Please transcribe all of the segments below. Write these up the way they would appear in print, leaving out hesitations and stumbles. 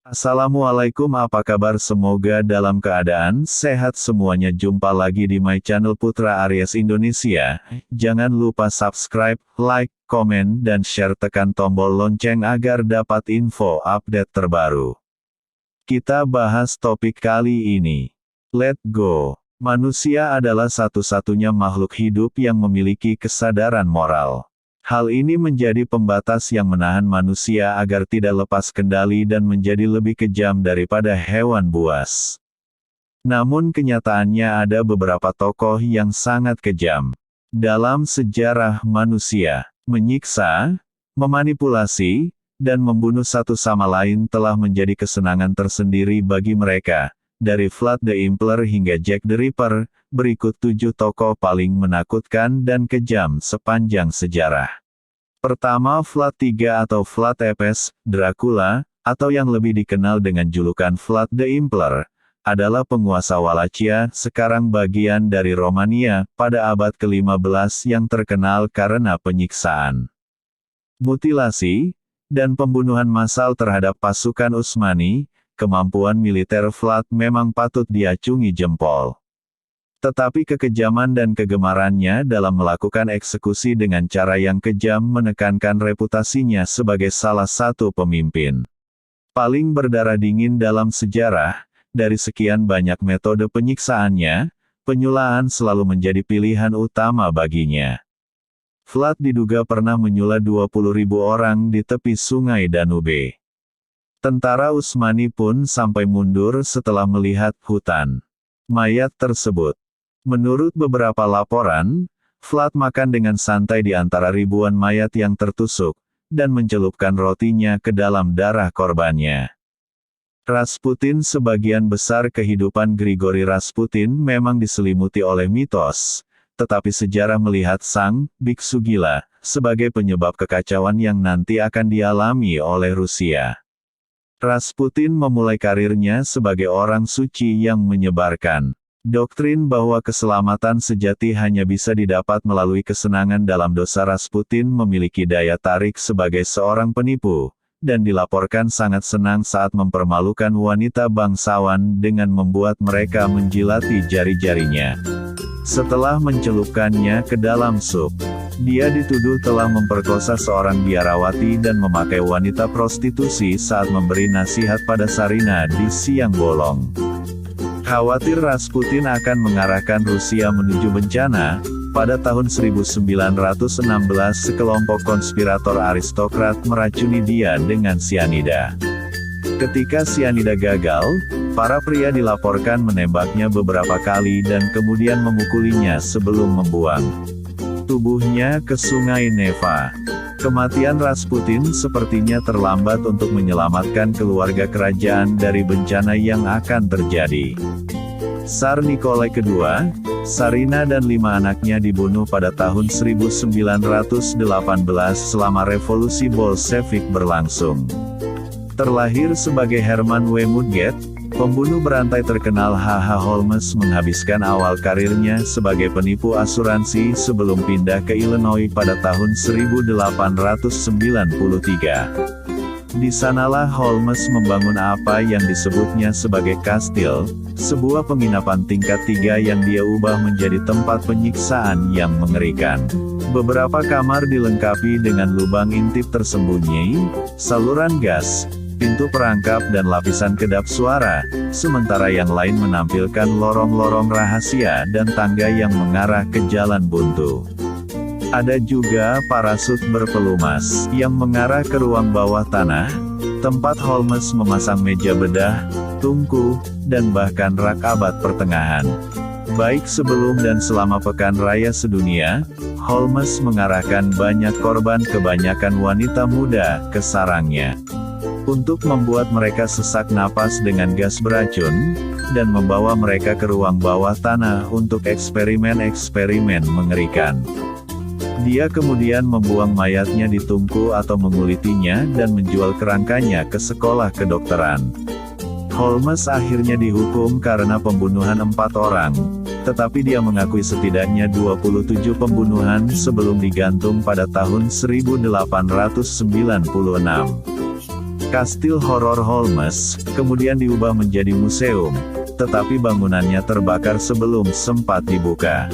Assalamualaikum, apa kabar? Semoga dalam keadaan sehat semuanya. Jumpa lagi di my channel Putra Aries Indonesia. Jangan lupa subscribe, like, komen, dan share, tekan tombol lonceng agar dapat info update terbaru. Kita bahas topik kali ini. Let's go. Manusia adalah satu-satunya makhluk hidup yang memiliki kesadaran moral. Hal ini menjadi pembatas yang menahan manusia agar tidak lepas kendali dan menjadi lebih kejam daripada hewan buas. Namun kenyataannya ada beberapa tokoh yang sangat kejam. Dalam sejarah manusia, menyiksa, memanipulasi, dan membunuh satu sama lain telah menjadi kesenangan tersendiri bagi mereka. Dari Vlad the Impaler hingga Jack the Ripper, berikut 7 tokoh paling menakutkan dan kejam sepanjang sejarah. Pertama, Vlad III atau Vlad Tepes, Dracula, atau yang lebih dikenal dengan julukan Vlad the Impaler, adalah penguasa Wallachia, sekarang bagian dari Romania, pada abad ke-15 yang terkenal karena penyiksaan, mutilasi, dan pembunuhan massal terhadap pasukan Utsmani. Kemampuan militer Vlad memang patut diacungi jempol. Tetapi kekejaman dan kegemarannya dalam melakukan eksekusi dengan cara yang kejam menekankan reputasinya sebagai salah satu pemimpin paling berdarah dingin dalam sejarah. Dari sekian banyak metode penyiksaannya, penyulaan selalu menjadi pilihan utama baginya. Vlad diduga pernah menyula 20.000 orang di tepi sungai Danube. Tentara Utsmani pun sampai mundur setelah melihat hutan mayat tersebut. Menurut beberapa laporan, Vlad makan dengan santai di antara ribuan mayat yang tertusuk, dan mencelupkan rotinya ke dalam darah korbannya. Rasputin. Sebagian besar kehidupan Grigori Rasputin memang diselimuti oleh mitos, tetapi sejarah melihat sang biksu gila sebagai penyebab kekacauan yang nanti akan dialami oleh Rusia. Rasputin memulai karirnya sebagai orang suci yang menyebarkan doktrin bahwa keselamatan sejati hanya bisa didapat melalui kesenangan dalam dosa. Rasputin memiliki daya tarik sebagai seorang penipu, dan dilaporkan sangat senang saat mempermalukan wanita bangsawan dengan membuat mereka menjilati jari-jarinya. Setelah mencelupkannya ke dalam sup, dia dituduh telah memperkosa seorang biarawati dan memakai wanita prostitusi saat memberi nasihat pada Tsarina di siang bolong. Khawatir Rasputin akan mengarahkan Rusia menuju bencana, pada tahun 1916 sekelompok konspirator aristokrat meracuni dia dengan sianida. Ketika sianida gagal, para pria dilaporkan menembaknya beberapa kali dan kemudian memukulinya sebelum membuang tubuhnya ke sungai Neva. Kematian Rasputin sepertinya terlambat untuk menyelamatkan keluarga kerajaan dari bencana yang akan terjadi. Tsar Nikolai II, Tsarina dan 5 anaknya dibunuh pada tahun 1918 selama revolusi Bolshevik berlangsung. Terlahir sebagai Herman W. Mudgett, pembunuh berantai terkenal, H.H. Holmes menghabiskan awal karirnya sebagai penipu asuransi sebelum pindah ke Illinois pada tahun 1893. Di sanalah Holmes membangun apa yang disebutnya sebagai kastil, sebuah penginapan tingkat 3 yang dia ubah menjadi tempat penyiksaan yang mengerikan. Beberapa kamar dilengkapi dengan lubang intip tersembunyi, saluran gas, pintu perangkap dan lapisan kedap suara, sementara yang lain menampilkan lorong-lorong rahasia dan tangga yang mengarah ke jalan buntu. Ada juga parasut berpelumas yang mengarah ke ruang bawah tanah, tempat Holmes memasang meja bedah, tungku, dan bahkan rak abad pertengahan. Baik sebelum dan selama Pekan Raya Sedunia, Holmes mengarahkan banyak korban, kebanyakan wanita muda, ke sarangnya untuk membuat mereka sesak napas dengan gas beracun, dan membawa mereka ke ruang bawah tanah untuk eksperimen-eksperimen mengerikan. Dia kemudian membuang mayatnya di tungku atau mengulitinya dan menjual kerangkanya ke sekolah kedokteran. Holmes akhirnya dihukum karena pembunuhan 4 orang, tetapi dia mengakui setidaknya 27 pembunuhan sebelum digantung pada tahun 1896. Kastil Horror Holmes kemudian diubah menjadi museum, tetapi bangunannya terbakar sebelum sempat dibuka.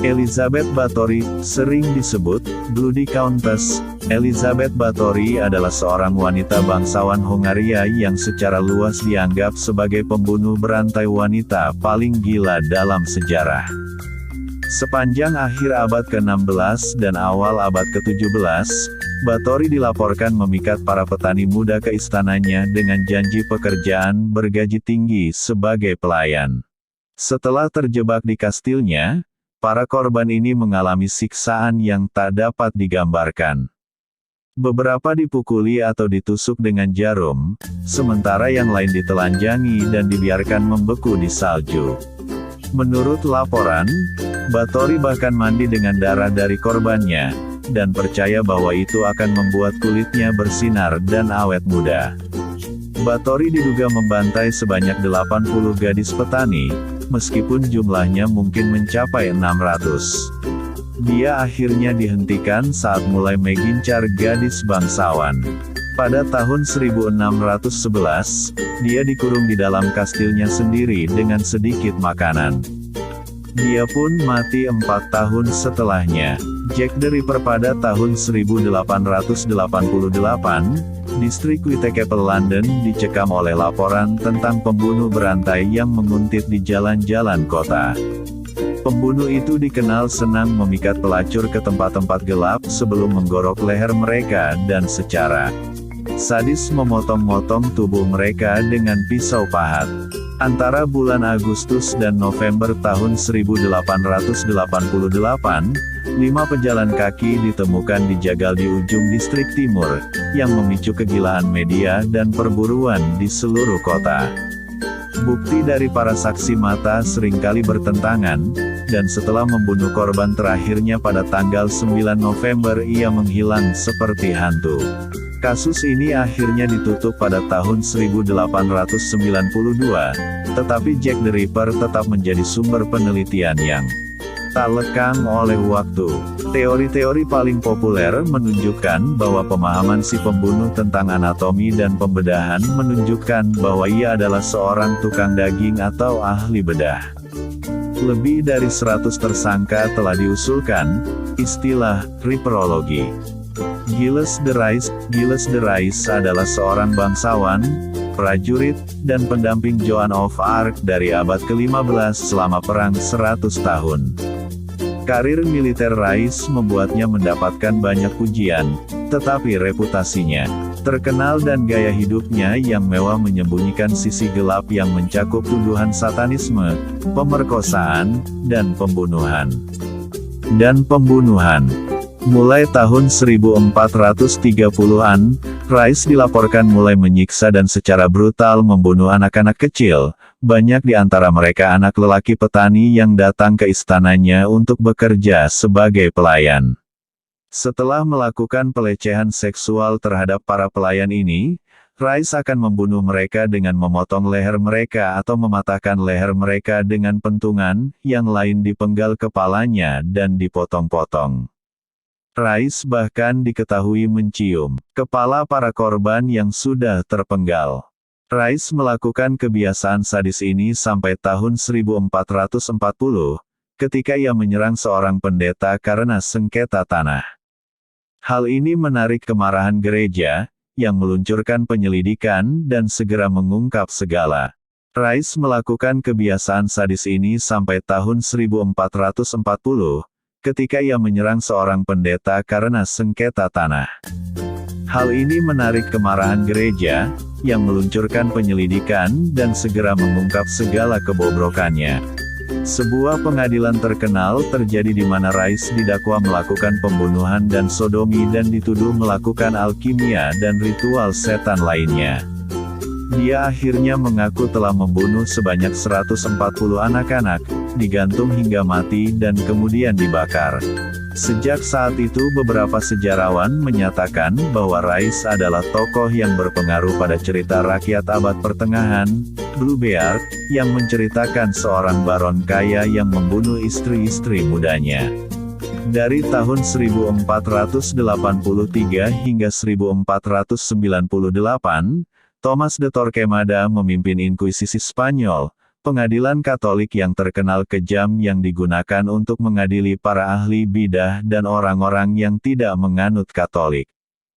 Elizabeth Bathory, sering disebut Bloody Countess. Elizabeth Bathory adalah seorang wanita bangsawan Hongaria yang secara luas dianggap sebagai pembunuh berantai wanita paling gila dalam sejarah. Sepanjang akhir abad ke-16 dan awal abad ke-17, Bathory dilaporkan memikat para petani muda ke istananya dengan janji pekerjaan bergaji tinggi sebagai pelayan. Setelah terjebak di kastilnya, para korban ini mengalami siksaan yang tak dapat digambarkan. Beberapa dipukuli atau ditusuk dengan jarum, sementara yang lain ditelanjangi dan dibiarkan membeku di salju. Menurut laporan, Bathory bahkan mandi dengan darah dari korbannya, dan percaya bahwa itu akan membuat kulitnya bersinar dan awet muda. Bathory diduga membantai sebanyak 80 gadis petani, meskipun jumlahnya mungkin mencapai 600. Dia akhirnya dihentikan saat mulai mengincar gadis bangsawan. Pada tahun 1611, dia dikurung di dalam kastilnya sendiri dengan sedikit makanan. Dia pun mati 4 tahun setelahnya. Jack the Ripper pada tahun 1888, distrik Whitechapel, London dicekam oleh laporan tentang pembunuh berantai yang menguntit di jalan-jalan kota. Pembunuh itu dikenal senang memikat pelacur ke tempat-tempat gelap sebelum menggorok leher mereka dan secara sadis memotong-motong tubuh mereka dengan pisau pahat. Antara bulan Agustus dan November tahun 1888, 5 pejalan kaki ditemukan dijagal di ujung distrik timur, yang memicu kegilaan media dan perburuan di seluruh kota. Bukti dari para saksi mata seringkali bertentangan, dan setelah membunuh korban terakhirnya pada tanggal 9 November ia menghilang seperti hantu. Kasus ini akhirnya ditutup pada tahun 1892, tetapi Jack the Ripper tetap menjadi sumber penelitian yang tak lekang oleh waktu. Teori-teori paling populer menunjukkan bahwa pemahaman si pembunuh tentang anatomi dan pembedahan menunjukkan bahwa ia adalah seorang tukang daging atau ahli bedah. Lebih dari 100 tersangka telah diusulkan. Istilah Ripperologi. Gilles de Rais adalah seorang bangsawan, prajurit, dan pendamping Joan of Arc dari abad ke-15 selama perang 100 tahun. Karir militer Rais membuatnya mendapatkan banyak pujian, tetapi reputasinya terkenal dan gaya hidupnya yang mewah menyembunyikan sisi gelap yang mencakup tuduhan satanisme, pemerkosaan, dan pembunuhan. Mulai tahun 1430-an, Rais dilaporkan mulai menyiksa dan secara brutal membunuh anak-anak kecil, banyak di antara mereka anak lelaki petani yang datang ke istananya untuk bekerja sebagai pelayan. Setelah melakukan pelecehan seksual terhadap para pelayan ini, Rais akan membunuh mereka dengan memotong leher mereka atau mematahkan leher mereka dengan pentungan, yang lain dipenggal kepalanya dan dipotong-potong. Rais bahkan diketahui mencium kepala para korban yang sudah terpenggal. Rais melakukan kebiasaan sadis ini sampai tahun 1440, ketika ia menyerang seorang pendeta karena sengketa tanah. Hal ini menarik kemarahan gereja, yang meluncurkan penyelidikan dan segera mengungkap segala. Rais melakukan kebiasaan sadis ini sampai tahun 1440, ketika ia menyerang seorang pendeta karena sengketa tanah. Hal ini menarik kemarahan gereja, yang meluncurkan penyelidikan dan segera mengungkap segala kebobrokannya. Sebuah pengadilan terkenal terjadi di mana Rais didakwa melakukan pembunuhan dan sodomi dan dituduh melakukan alkimia dan ritual setan lainnya. Dia akhirnya mengaku telah membunuh sebanyak 140 anak-anak, digantung hingga mati dan kemudian dibakar. Sejak saat itu beberapa sejarawan menyatakan bahwa Rais adalah tokoh yang berpengaruh pada cerita rakyat abad pertengahan, Blue Beard, yang menceritakan seorang baron kaya yang membunuh istri-istri mudanya. Dari tahun 1483 hingga 1498, Thomas de Torquemada memimpin Inkuisisi Spanyol, pengadilan Katolik yang terkenal kejam yang digunakan untuk mengadili para ahli bidah dan orang-orang yang tidak menganut Katolik.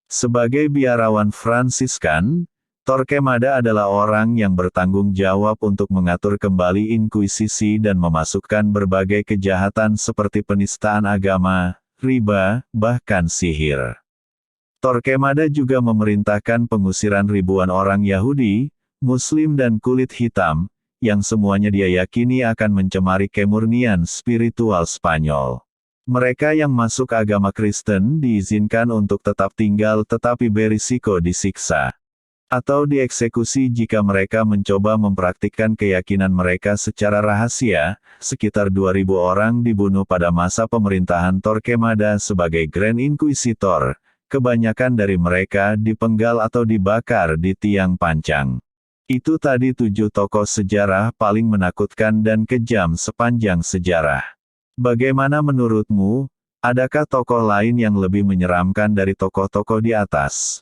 Sebagai biarawan Fransiskan, Torquemada adalah orang yang bertanggung jawab untuk mengatur kembali inkuisisi dan memasukkan berbagai kejahatan seperti penistaan agama, riba, bahkan sihir. Torquemada juga memerintahkan pengusiran ribuan orang Yahudi, Muslim dan kulit hitam, yang semuanya dia yakini akan mencemari kemurnian spiritual Spanyol. Mereka yang masuk agama Kristen diizinkan untuk tetap tinggal tetapi berisiko disiksa atau dieksekusi jika mereka mencoba mempraktikkan keyakinan mereka secara rahasia. Sekitar 2.000 orang dibunuh pada masa pemerintahan Torquemada sebagai Grand Inquisitor. Kebanyakan dari mereka dipenggal atau dibakar di tiang pancang. Itu tadi 7 tokoh sejarah paling menakutkan dan kejam sepanjang sejarah. Bagaimana menurutmu? Adakah tokoh lain yang lebih menyeramkan dari tokoh-tokoh di atas?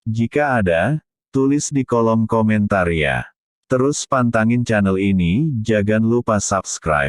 Jika ada, tulis di kolom komentar ya. Terus pantangin channel ini, jangan lupa subscribe.